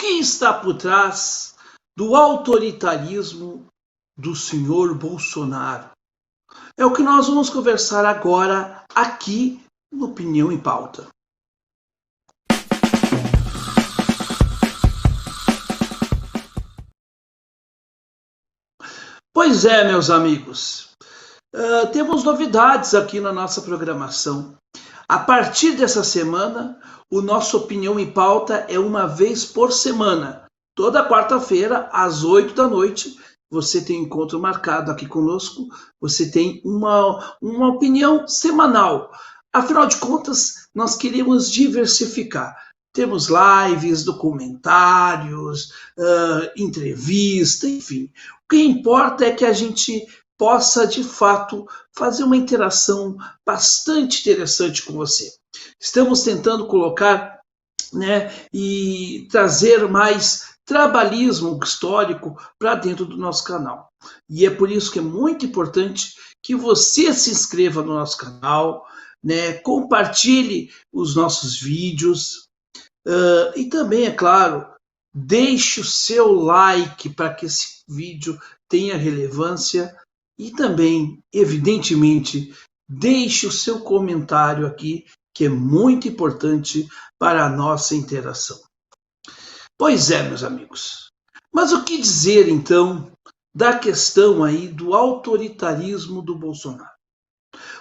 que está por trás do autoritarismo do senhor Bolsonaro? É o que nós vamos conversar agora aqui no Opinião em Pauta. Pois é, meus amigos, temos novidades aqui na nossa programação. A partir dessa semana, o nosso Opinião em Pauta é uma vez por semana. Toda quarta-feira, às 8 da noite, você tem um encontro marcado aqui conosco, você tem uma opinião semanal. Afinal de contas, nós queremos diversificar. Temos lives, documentários, entrevista, enfim. O que importa é que a gente possa, de fato, fazer uma interação bastante interessante com você. Estamos tentando colocar, e trazer mais trabalhismo histórico para dentro do nosso canal. E é por isso que é muito importante que você se inscreva no nosso canal, compartilhe os nossos vídeos e também, é claro, deixe o seu like para que esse vídeo tenha relevância e também, evidentemente, deixe o seu comentário aqui, que é muito importante para a nossa interação. Pois é, meus amigos. Mas o que dizer, então, da questão aí do autoritarismo do Bolsonaro?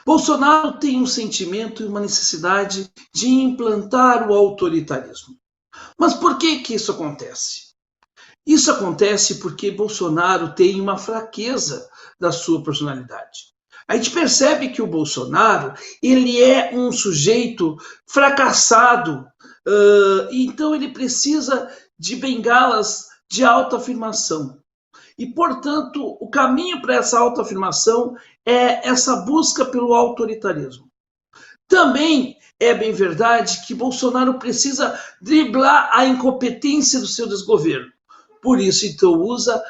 Bolsonaro tem um sentimento e uma necessidade de implantar o autoritarismo. Mas por que isso acontece? Isso acontece porque Bolsonaro tem uma fraqueza da sua personalidade. A gente percebe que o Bolsonaro, ele é um sujeito fracassado, então ele precisa de bengalas de autoafirmação. E, portanto, o caminho para essa autoafirmação é essa busca pelo autoritarismo. Também é bem verdade que Bolsonaro precisa driblar a incompetência do seu desgoverno. Por isso, então, usa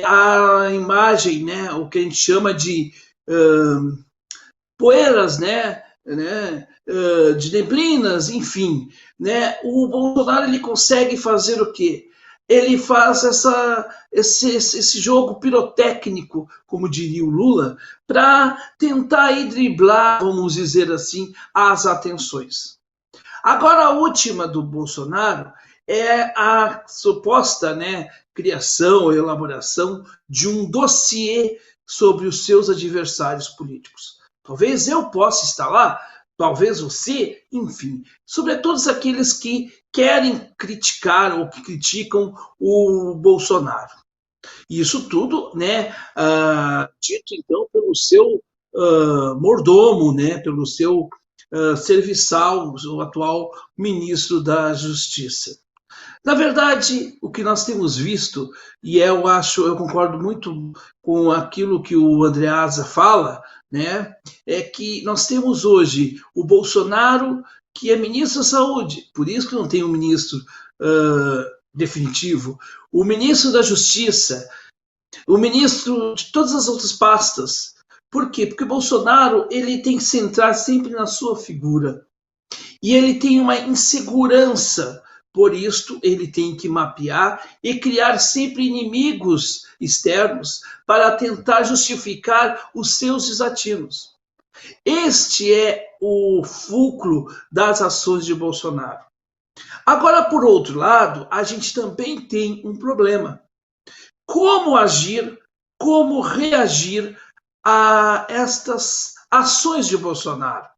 a imagem, o que a gente chama de poeiras, de neblinas, enfim. O Bolsonaro ele consegue fazer o quê? Ele faz esse jogo pirotécnico, como diria o Lula, para tentar driblar, vamos dizer assim, as atenções. Agora, a última do Bolsonaro é a suposta criação ou elaboração de um dossiê sobre os seus adversários políticos. Talvez eu possa estar lá, talvez você, enfim, sobre todos aqueles que querem criticar ou que criticam o Bolsonaro. Isso tudo, dito então pelo seu mordomo, pelo seu serviçal, o atual ministro da Justiça. Na verdade, o que nós temos visto, e eu concordo muito com aquilo que o Andreasa fala, é que nós temos hoje o Bolsonaro, que é ministro da Saúde, por isso que não tem um ministro definitivo, o ministro da Justiça, o ministro de todas as outras pastas. Por quê? Porque o Bolsonaro ele tem que centrar sempre na sua figura. E ele tem uma insegurança. Por isso, ele tem que mapear e criar sempre inimigos externos para tentar justificar os seus desatinos. Este é o fulcro das ações de Bolsonaro. Agora, por outro lado, a gente também tem um problema. Como agir, como reagir a estas ações de Bolsonaro?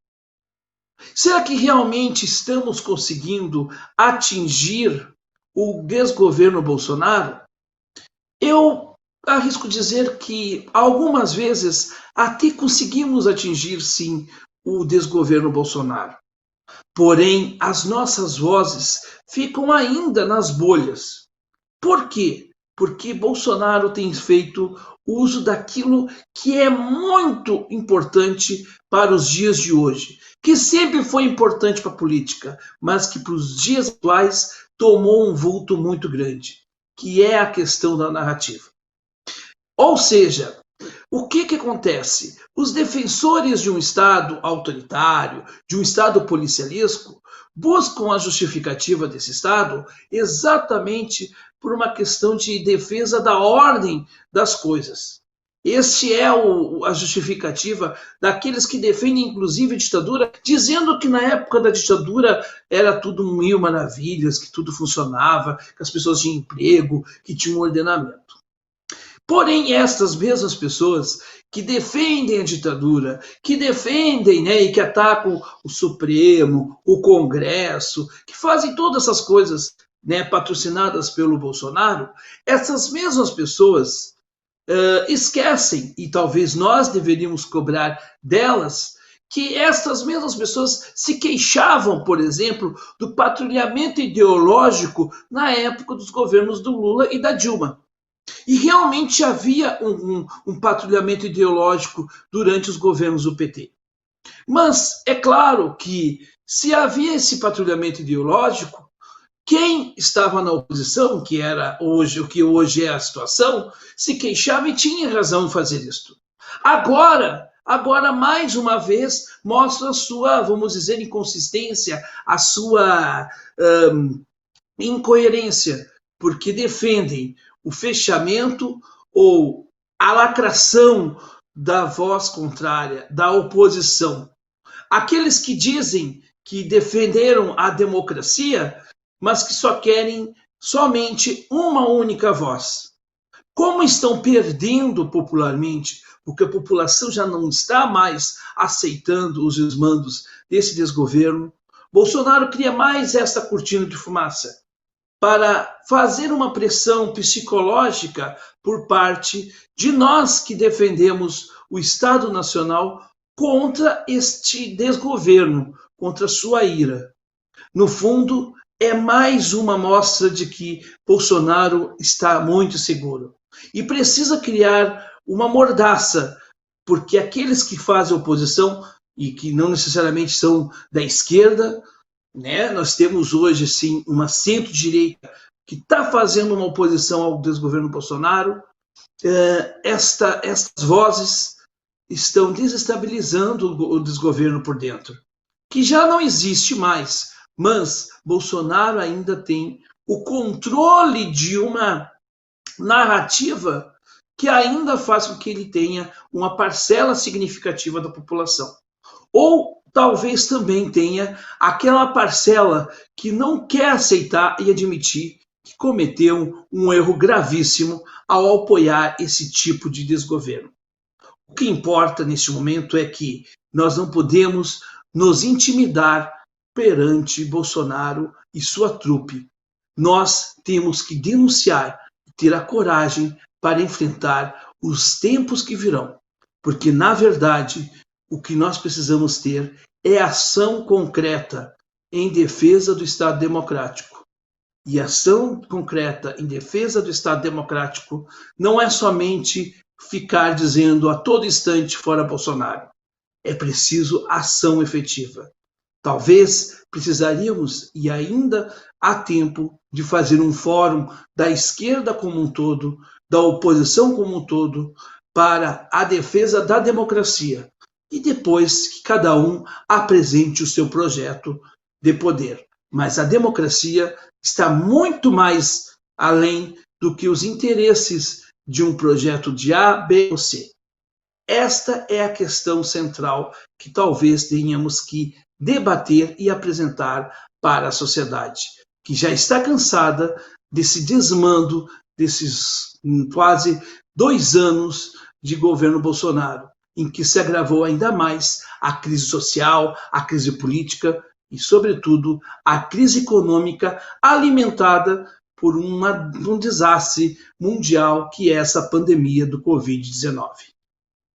Será que realmente estamos conseguindo atingir o desgoverno Bolsonaro? Eu arrisco dizer que algumas vezes até conseguimos atingir, sim, o desgoverno Bolsonaro. Porém, as nossas vozes ficam ainda nas bolhas. Por quê? Porque Bolsonaro tem feito uso daquilo que é muito importante para os dias de hoje, que sempre foi importante para a política, mas que para os dias atuais tomou um vulto muito grande, que é a questão da narrativa. Ou seja, o que acontece? Os defensores de um Estado autoritário, de um Estado policialesco, buscam a justificativa desse Estado exatamente por uma questão de defesa da ordem das coisas. Este é a justificativa daqueles que defendem, inclusive, a ditadura, dizendo que na época da ditadura era tudo mil maravilhas, que tudo funcionava, que as pessoas tinham emprego, que tinham um ordenamento. Porém, estas mesmas pessoas que defendem a ditadura, que defendem, né, e que atacam o Supremo, o Congresso, que fazem todas essas coisas, né, patrocinadas pelo Bolsonaro, essas mesmas pessoas esquecem, e talvez nós deveríamos cobrar delas, que essas mesmas pessoas se queixavam, por exemplo, do patrulhamento ideológico na época dos governos do Lula e da Dilma. E realmente havia um patrulhamento ideológico durante os governos do PT. Mas é claro que, se havia esse patrulhamento ideológico, quem estava na oposição, que era hoje o que hoje é a situação, se queixava e tinha razão em fazer isso. Agora mais uma vez mostra a sua, vamos dizer, inconsistência, a sua incoerência, porque defendem o fechamento ou a lacração da voz contrária, da oposição. Aqueles que dizem que defenderam a democracia, mas que só querem somente uma única voz. Como estão perdendo popularmente, porque a população já não está mais aceitando os desmandos desse desgoverno, Bolsonaro cria mais esta cortina de fumaça para fazer uma pressão psicológica por parte de nós que defendemos o Estado Nacional contra este desgoverno, contra sua ira. No fundo, é mais uma mostra de que Bolsonaro está muito seguro e precisa criar uma mordaça, porque aqueles que fazem oposição e que não necessariamente são da esquerda, né? Nós temos hoje sim uma centro-direita que está fazendo uma oposição ao desgoverno Bolsonaro. Estas vozes estão desestabilizando o desgoverno por dentro, que já não existe mais, mas Bolsonaro ainda tem o controle de uma narrativa que ainda faz com que ele tenha uma parcela significativa da população. Ou talvez também tenha aquela parcela que não quer aceitar e admitir que cometeu um erro gravíssimo ao apoiar esse tipo de desgoverno. O que importa neste momento é que nós não podemos nos intimidar perante Bolsonaro e sua trupe. Nós temos que denunciar e ter a coragem para enfrentar os tempos que virão, porque, na verdade, o que nós precisamos ter é ação concreta em defesa do Estado democrático. E ação concreta em defesa do Estado democrático não é somente ficar dizendo a todo instante fora Bolsonaro. É preciso ação efetiva. Talvez precisaríamos, e ainda há tempo, de fazer um fórum da esquerda como um todo, da oposição como um todo, para a defesa da democracia. E depois que cada um apresente o seu projeto de poder. Mas a democracia está muito mais além do que os interesses de um projeto de A, B ou C. Esta é a questão central que talvez tenhamos que debater e apresentar para a sociedade, que já está cansada desse desmando desses quase 2 anos de governo Bolsonaro, em que se agravou ainda mais a crise social, a crise política e, sobretudo, a crise econômica alimentada por um desastre mundial que é essa pandemia do Covid-19.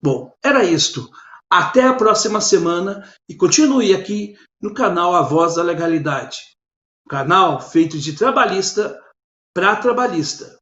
Bom, era isto. Até a próxima semana e continue aqui no canal A Voz da Legalidade, canal feito de trabalhista para trabalhista.